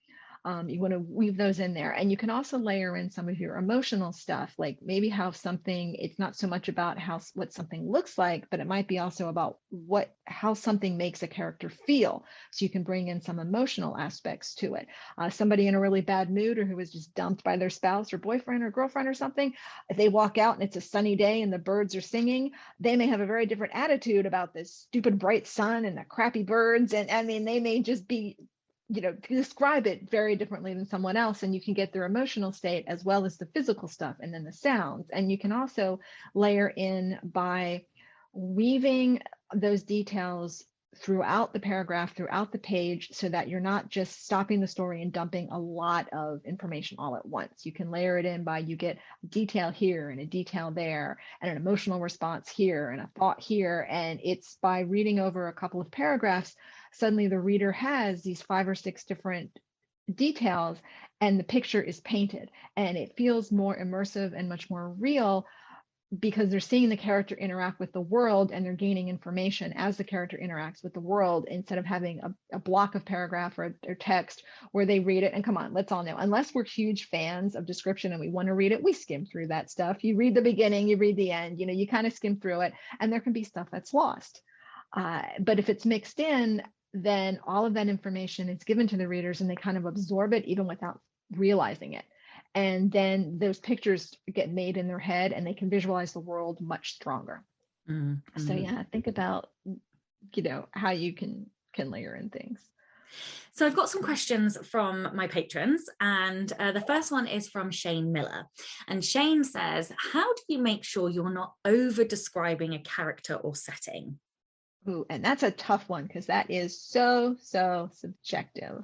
You want to weave those in there. And you can also layer in some of your emotional stuff, like maybe how something, it's not so much about what something looks like, but it might be also about how something makes a character feel. So you can bring in some emotional aspects to it. Somebody in a really bad mood, or who was just dumped by their spouse or boyfriend or girlfriend or something, if they walk out and it's a sunny day and the birds are singing, they may have a very different attitude about this stupid bright sun and the crappy birds. And I mean, they may just be, describe it very differently than someone else, and you can get their emotional state as well as the physical stuff, and then the sounds. And you can also layer in by weaving those details throughout the paragraph, throughout the page, so that you're not just stopping the story and dumping a lot of information all at once. You can layer it in by, you get a detail here and a detail there and an emotional response here and a thought here. And it's by reading over a couple of paragraphs, suddenly the reader has these 5 or 6 different details, and the picture is painted, and it feels more immersive and much more real, because they're seeing the character interact with the world, and they're gaining information as the character interacts with the world, instead of having a block of paragraph or text where they read it. And come on, let's all know, unless we're huge fans of description and we want to read it, we skim through that stuff. You read the beginning, you read the end, you kind of skim through it, and there can be stuff that's lost. But if it's mixed in, then all of that information is given to the readers, and they kind of absorb it even without realizing it. And then those pictures get made in their head, and they can visualize the world much stronger. So yeah, think about, how you can layer in things. So I've got some questions from my patrons, and the first one is from Shane Miller. And Shane says, how do you make sure you're not over describing a character or setting? Ooh, and that's a tough one because that is so subjective.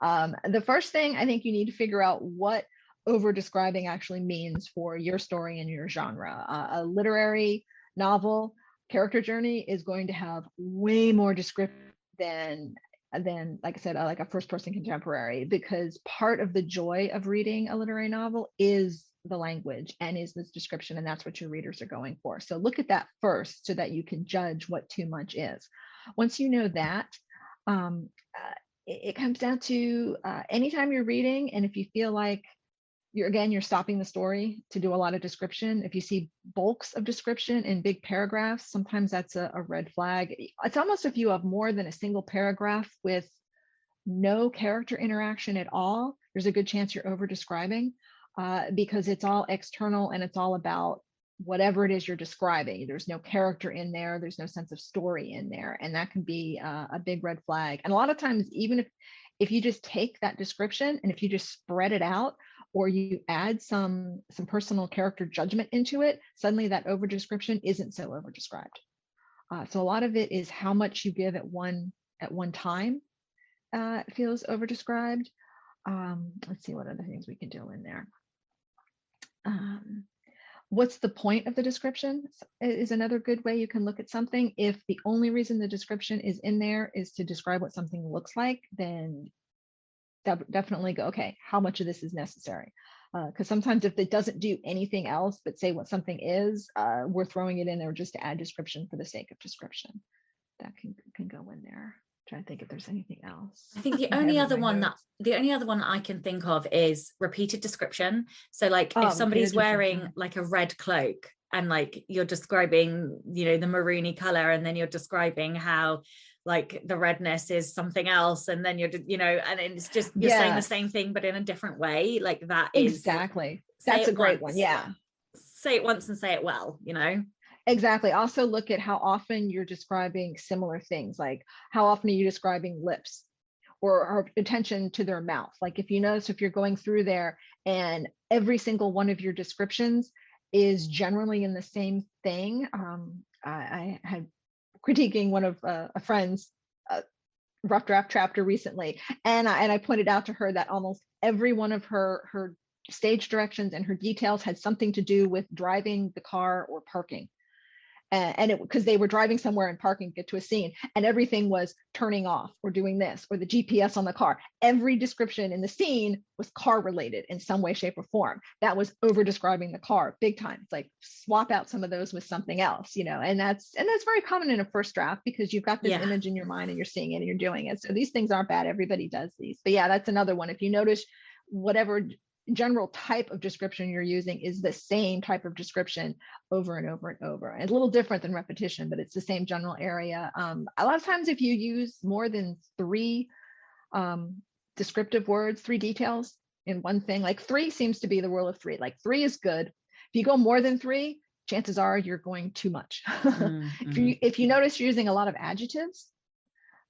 The first thing I think you need to figure out what over describing actually means for your story and your genre. A literary novel character journey is going to have way more description than like I said, like a first person contemporary, because part of the joy of reading a literary novel is the language and is this description, and that's what your readers are going for. So look at that first so that you can judge what too much is. Once you know that, it comes down to anytime you're reading, and if you feel like you're stopping the story to do a lot of description. If you see bulks of description in big paragraphs, sometimes that's a red flag. It's almost if you have more than a single paragraph with no character interaction at all, there's a good chance you're over describing because it's all external and it's all about whatever it is you're describing. There's no character in there. There's no sense of story in there. And that can be a big red flag. And a lot of times, even if you just take that description and if you just spread it out, or you add some personal character judgment into it, suddenly that over description isn't so over described. So a lot of it is how much you give at one time feels over described. Let's see what other things we can do in there. What's the point of the description is another good way you can look at something. If the only reason the description is in there is to describe what something looks like, then definitely go, okay, how much of this is necessary? Because sometimes if it doesn't do anything else but say what something is, we're throwing it in there just to add description for the sake of description. That can go in there. Trying to think if there's anything else. I think the only other one I can think of is repeated description. So like if somebody's wearing like a red cloak and like you're describing, the maroony color, and then you're describing how like the redness is something else, and then you're and it's just you're saying the same thing but in a different way, like that is exactly. That's a great one. Yeah, say it once and say it well. Exactly. Also look at how often you're describing similar things, like how often are you describing lips or attention to their mouth. Like if you notice, if you're going through there and every single one of your descriptions is generally in the same thing. I had critiquing one of a friend's rough draft chapter recently, and I pointed out to her that almost every one of her stage directions and her details had something to do with driving the car or parking. And it because they were driving somewhere and parking, get to a scene, and everything was turning off or doing this or the GPS on the car. Every description in the scene was car related in some way, shape, or form. That was over describing the car big time. It's like swap out some of those with something else, and that's very common in a first draft because you've got this image in your mind and you're seeing it and you're doing it. So these things aren't bad. Everybody does these. But yeah, that's another one. If you notice whatever general type of description you're using is the same type of description over and over and over. It's a little different than repetition, but it's the same general area. A lot of times if you use more than 3 descriptive words, 3 details in one thing, like 3 seems to be the rule of 3. Like 3 is good. If you go more than 3, chances are you're going too much. Mm-hmm. If you notice you're using a lot of adjectives,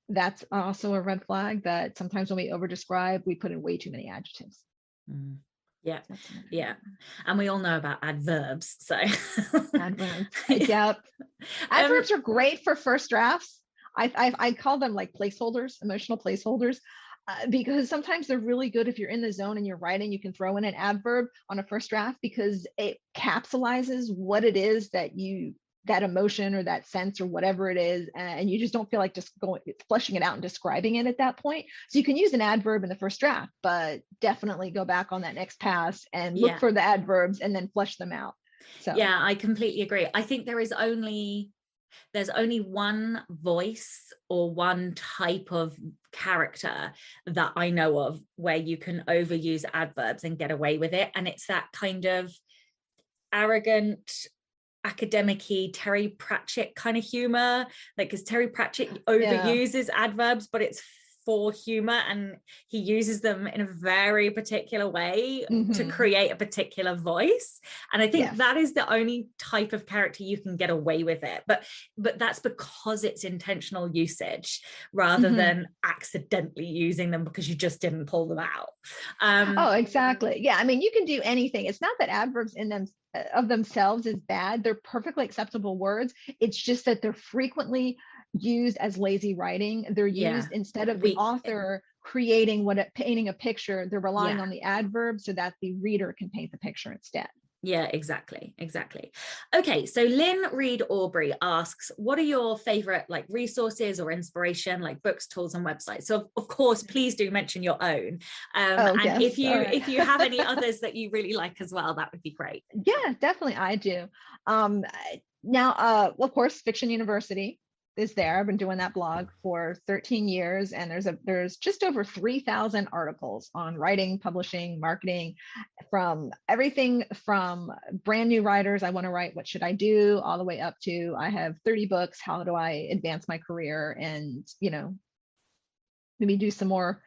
that's also a red flag that sometimes when we over describe, we put in way too many adjectives. Mm. Yeah. And we all know about adverbs. So adverbs. Yep. Adverbs are great for first drafts. I call them like placeholders, emotional placeholders, because sometimes they're really good if you're in the zone and you're writing. You can throw in an adverb on a first draft because it capsulizes what it is that emotion or that sense or whatever it is, and you just don't feel like just fleshing it out and describing it at that point. So you can use an adverb in the first draft, but definitely go back on that next pass and look for the adverbs and then flesh them out. So yeah, I completely agree. I think there's only one voice or one type of character that I know of where you can overuse adverbs and get away with it, and it's that kind of arrogant, academic-y Terry Pratchett kind of humor, like because Terry Pratchett overuses adverbs, but it's for humor, and he uses them in a very particular way to create a particular voice. And I think that is the only type of character you can get away with it, but that's because it's intentional usage rather than accidentally using them because you just didn't pull them out. Oh, exactly. Yeah, I mean, you can do anything. It's not that adverbs in them of themselves is bad. They're perfectly acceptable words. It's just that they're frequently used as lazy writing. They're used instead of the author painting a picture, they're relying on the adverb so that the reader can paint the picture instead. Yeah, exactly. Okay, so Lynn Reed Aubrey asks, what are your favorite like resources or inspiration, like books, tools, and websites? So of course, please do mention your own. And if you have any others that you really like as well, that would be great. Yeah, definitely, I do. Now, of course, Fiction University is there. I've been doing that blog for 13 years, and there's just over 3,000 articles on writing, publishing, marketing, from everything from brand new writers, I want to write, what should I do, all the way up to I have 30 books, how do I advance my career, and maybe do some more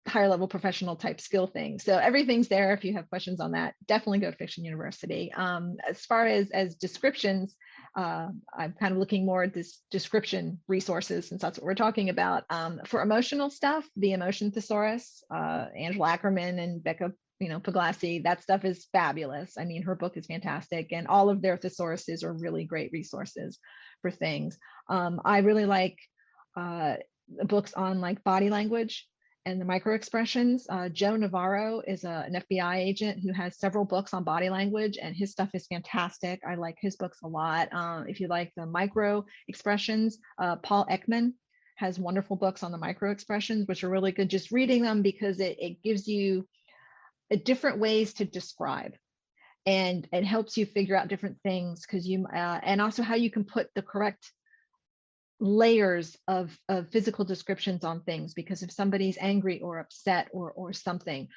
higher level professional type skill things. So everything's there. If you have questions on that, definitely go to Fiction University. As far as descriptions, I'm kind of looking more at this description resources, since that's what we're talking about. For emotional stuff, the Emotion Thesaurus, Angela Ackerman and Becca Puglisi, that stuff is fabulous. I mean, her book is fantastic, and all of their thesauruses are really great resources for things. I really like books on like body language and the micro expressions. Joe Navarro is an FBI agent who has several books on body language, and his stuff is fantastic. I like his books a lot. If you like the micro expressions, Paul Ekman has wonderful books on the micro expressions, which are really good just reading them, because it gives you different ways to describe, and it helps you figure out different things, because and also how you can put the correct layers of physical descriptions on things, because if somebody's angry or upset or something,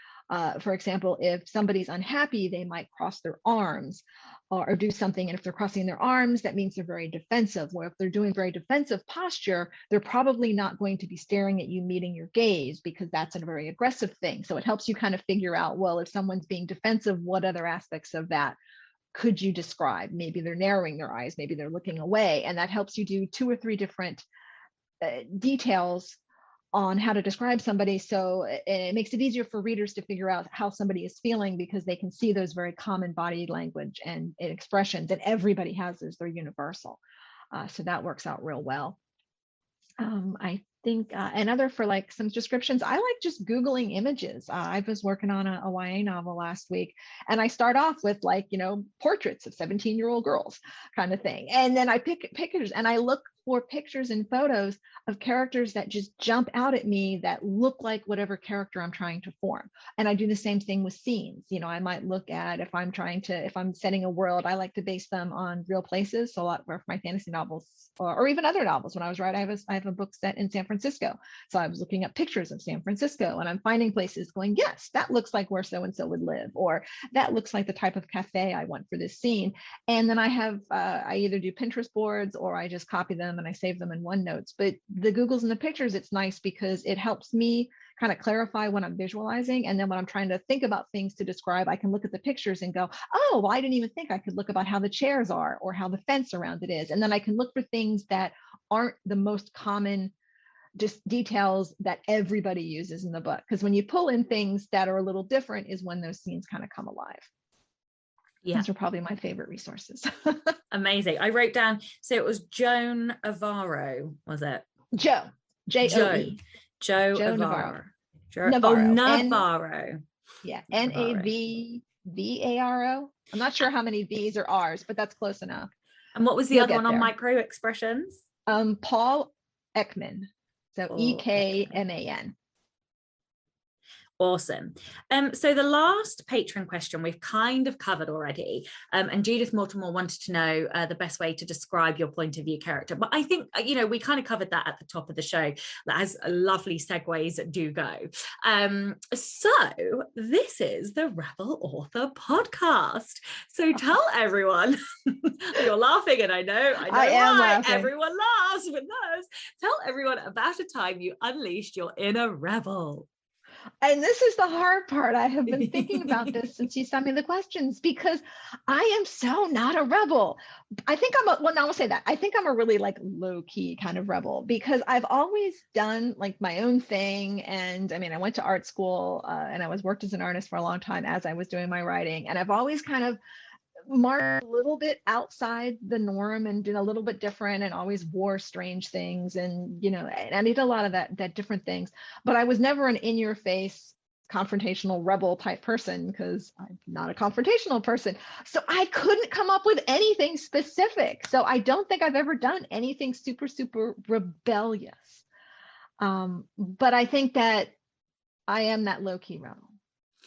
for example, if somebody's unhappy, they might cross their arms or do something, and if they're crossing their arms, that means they're very defensive. Or if they're doing very defensive posture, they're probably not going to be staring at you, meeting your gaze, because that's a very aggressive thing. So it helps you kind of figure out, well, if someone's being defensive, what other aspects of that could you describe? Maybe they're narrowing their eyes, maybe they're looking away, and that helps you do 2 or 3 different details on how to describe somebody. So it makes it easier for readers to figure out how somebody is feeling, because they can see those very common body language and expressions, and everybody has those, they're universal. So that works out real well. I think another for like some descriptions, I like just Googling images. I was working on a YA novel last week, and I start off with like, portraits of 17-year-old girls kind of thing. And then I pick pictures, and I look for pictures and photos of characters that just jump out at me that look like whatever character I'm trying to form. And I do the same thing with scenes. I might look at, if I'm setting a world, I like to base them on real places. So a lot for my fantasy novels, or even other novels. When I was writing, I have a book set in San Francisco. So I was looking at pictures of San Francisco, and I'm finding places going, yes, that looks like where so-and-so would live, or that looks like the type of cafe I want for this scene. And then I have, I either do Pinterest boards, or I just copy them and I save them in OneNotes. But the Googles and the pictures, it's nice because it helps me kind of clarify what I'm visualizing. And then when I'm trying to think about things to describe, I can look at the pictures and go, oh, well, I didn't even think I could look about how the chairs are or how the fence around it is. And then I can look for things that aren't the most common just details that everybody uses in the book. Because when you pull in things that are a little different is when those scenes kind of come alive. Yeah. Those are probably my favorite resources. Amazing. I wrote down, so it was Joan Navarro, was it? Joe. J-O-E. Joe Navarro. Navarro. Oh, Navarro. Yeah. N-A-V-V-A-R-O. I'm not sure how many V's or R's, but that's close enough. And what was the other one on micro expressions? Paul Ekman. So E-K-M-A-N. Awesome. So the last patron question we've kind of covered already, and Judith Mortimer wanted to know the best way to describe your point of view character. But I think, we kind of covered that at the top of the show, as lovely segues do go. So this is the Rebel Author podcast. So tell everyone, you're laughing, and I know I am why. laughing. Everyone laughs with those. Tell everyone about a time you unleashed your inner rebel. And this is the hard part. I have been thinking about this since you sent me the questions, because I am so not a rebel. I think I'll say that. I think I'm a really like low key kind of rebel, because I've always done like my own thing. And I mean, I went to art school and I worked as an artist for a long time as I was doing my writing. And I've always kind of marked a little bit outside the norm and did a little bit different, and always wore strange things, and and I did a lot of that different things. But I was never an in-your-face confrontational rebel type person, because I'm not a confrontational person. So I couldn't come up with anything specific. So I don't think I've ever done anything super, super rebellious. But I think that I am that low-key rebel.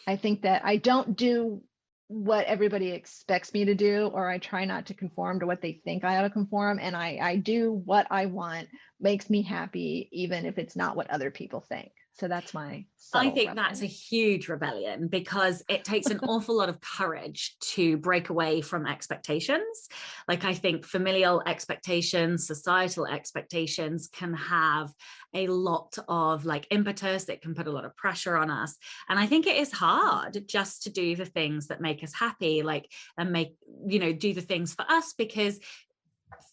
I think that I don't do what everybody expects me to do, or I try not to conform to what they think I ought to conform. And I do what I want, makes me happy, even if it's not what other people think. So that's my I think that's a huge rebellion, because it takes an awful lot of courage to break away from expectations. Like, I think familial expectations, societal expectations can have a lot of like impetus. It can put a lot of pressure on us. And I think it is hard just to do the things that make us happy, and do the things for us, because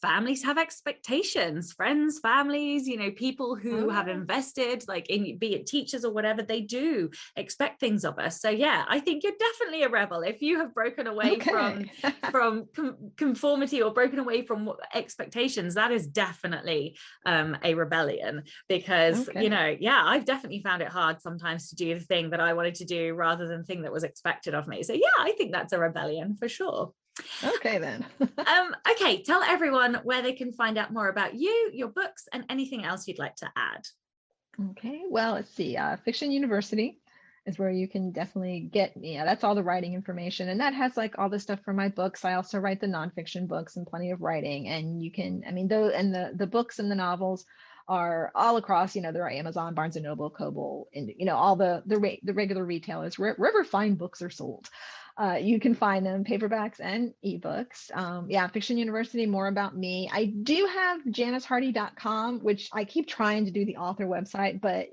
families have expectations, friends, families, people who have invested, be it teachers or whatever, they do expect things of us. So yeah, I think you're definitely a rebel if you have broken away from conformity, or broken away from expectations. That is definitely a rebellion, because I've definitely found it hard sometimes to do the thing that I wanted to do rather than the thing that was expected of me. So yeah, I think that's a rebellion for sure. Okay, then. Okay, tell everyone where they can find out more about you, your books, and anything else you'd like to add. Okay, well, let's see. Fiction University is where you can definitely get me. That's all the writing information, and that has like all the stuff for my books. I also write the nonfiction books and plenty of writing, and you can, the books and the novels are all across, there are Amazon, Barnes and Noble, Kobo, and all the regular retailers wherever fine books are sold. You can find them paperbacks and ebooks. Fiction University, more about me. I do have janicehardy.com, which I keep trying to do the author website, but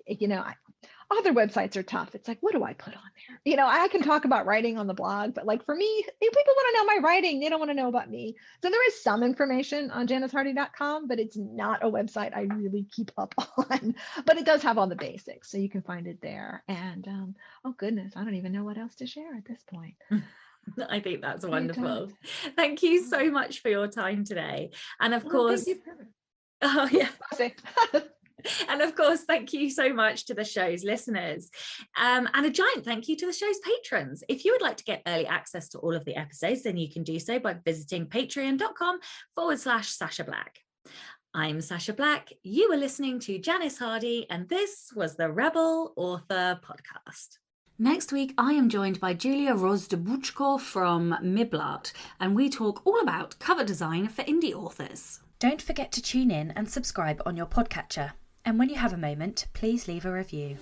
author websites are tough. It's like, what do I put on there? I can talk about writing on the blog, but like for me, people want to know my writing. They don't want to know about me. So there is some information on janicehardy.com, but it's not a website I really keep up on, but it does have all the basics. So you can find it there. And oh goodness, I don't even know what else to share at this point. I think that's wonderful. Thank you so much for your time today. And of course, thank you. Oh yeah. And of course, thank you so much to the show's listeners. And a giant thank you to the show's patrons. If you would like to get early access to all of the episodes, then you can do so by visiting patreon.com/Sasha Black. I'm Sasha Black. You were listening to Janice Hardy, and this was the Rebel Author Podcast. Next week, I am joined by Julia Rozdebuchko from Miblat, and we talk all about cover design for indie authors. Don't forget to tune in and subscribe on your podcatcher. And when you have a moment, please leave a review.